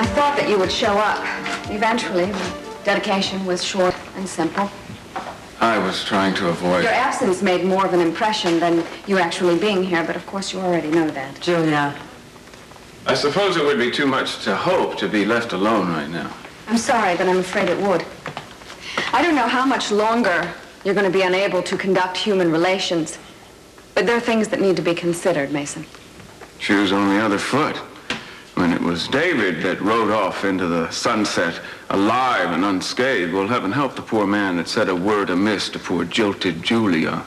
I thought that you would show up. Eventually, the dedication was short and simple. I was trying to avoid... Your absence made more of an impression than you actually being here, but of course you already know that. Julia. I suppose it would be too much to hope to be left alone right now. I'm sorry, but I'm afraid it would. I don't know how much longer you're going to be unable to conduct human relations, but there are things that need to be considered, Mason. Shoes on the other foot. When it was David that rode off into the sunset, alive and unscathed, well, heaven help the poor man that said a word amiss to poor jilted Julia.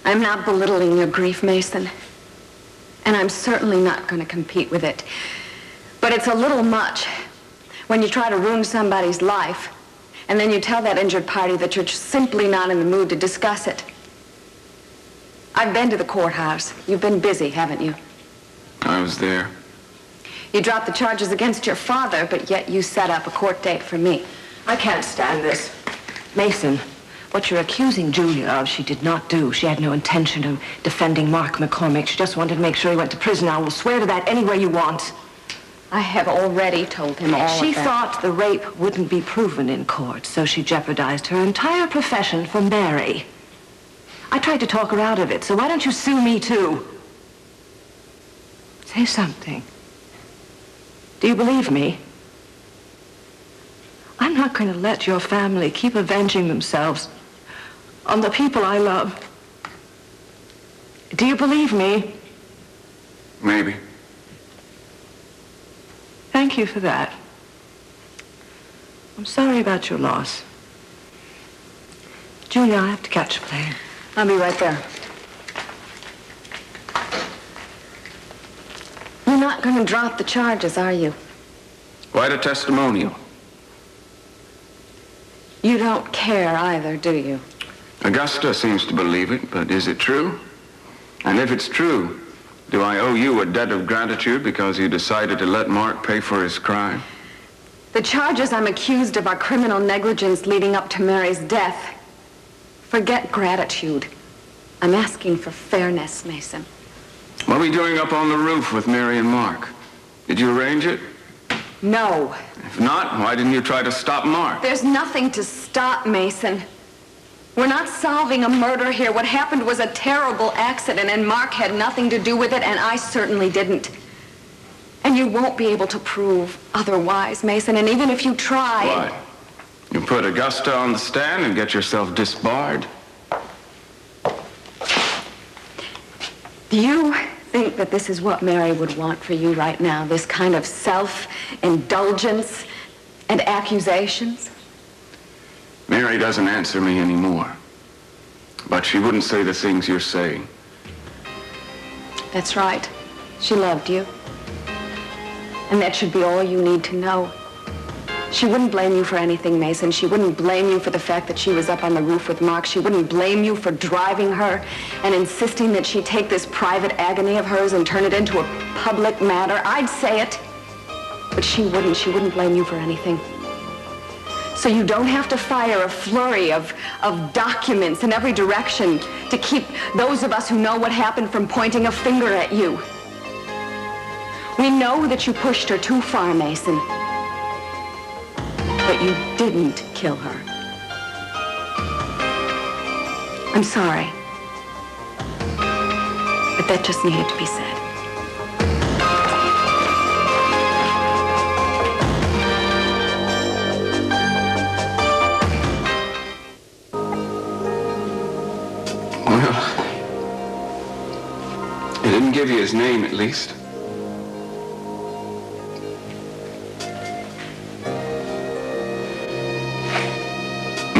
I'm not belittling your grief, Mason, and I'm certainly not going to compete with it. But it's a little much when you try to ruin somebody's life, and then you tell that injured party that you're simply not in the mood to discuss it. I've been to the courthouse. You've been busy, haven't you? I was there. You dropped the charges against your father, but yet you set up a court date for me. I can't stand this. Mason, what you're accusing Julia of, she did not do. She had no intention of defending Mark McCormick. She just wanted to make sure he went to prison. I will swear to that anywhere you want. I have already told him all of that. She thought the rape wouldn't be proven in court, so she jeopardized her entire profession for Mary. I tried to talk her out of it, so why don't you sue me too? Say something. Do you believe me? I'm not going to let your family keep avenging themselves on the people I love. Do you believe me? Maybe. Thank you for that. I'm sorry about your loss. Julia, I have to catch a plane. I'll be right there. You're not going to drop the charges, are you? Quite a testimonial. You don't care either, do you? Augusta seems to believe it, but is it true? And if it's true, do I owe you a debt of gratitude because you decided to let Mark pay for his crime? The charges I'm accused of are criminal negligence leading up to Mary's death. Forget gratitude. I'm asking for fairness, Mason. What are we doing up on the roof with Mary and Mark? Did you arrange it? No. If not, why didn't you try to stop Mark? There's nothing to stop, Mason. We're not solving a murder here. What happened was a terrible accident, and Mark had nothing to do with it, and I certainly didn't. And you won't be able to prove otherwise, Mason, and even if you try... Why? You put Augusta on the stand and get yourself disbarred. Do you think that this is what Mary would want for you right now, this kind of self-indulgence and accusations? Mary doesn't answer me anymore. But she wouldn't say the things you're saying. That's right. She loved you. And that should be all you need to know. She wouldn't blame you for anything, Mason. She wouldn't blame you for the fact that she was up on the roof with Mark. She wouldn't blame you for driving her and insisting that she take this private agony of hers and turn it into a public matter. I'd say it, but she wouldn't. She wouldn't blame you for anything. So you don't have to fire a flurry of documents in every direction to keep those of us who know what happened from pointing a finger at you. We know that you pushed her too far, Mason. But you didn't kill her. I'm sorry. But that just needed to be said. Well, he didn't give you his name, at least.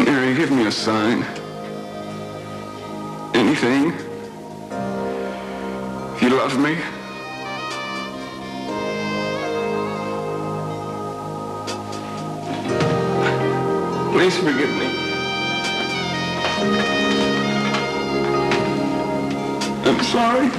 Mary, give me a sign. Anything. If you love me. Please forgive me. I'm sorry.